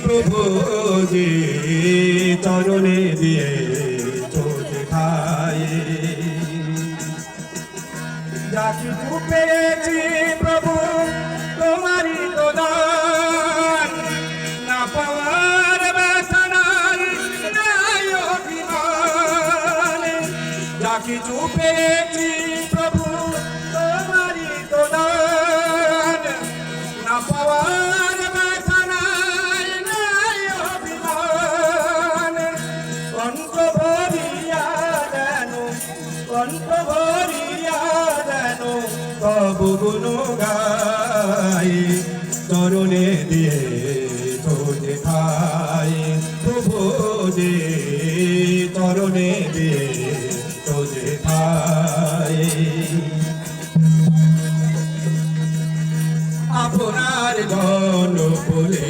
প্রভু যে চরণে দিয়ে চোখে খাই যা কিছু পেয়েছি প্রভু তোমারই তো দান না পাওয়ার ব্যথা নাই নাই অভিমান যা কিছু পেয়েছি প্রভু তোমারই তো দান না পাওয়ার ব্যথা নাই নাই অভিমান কণ্ঠ ভরিয়া দেন কণ্ঠ ভরিয়া দেন তবু গুণ গাই চরণে দিয়ে তোজে খাই প্রভু যে চরণে দিয়ে তোজে খাই আপনার জন বলে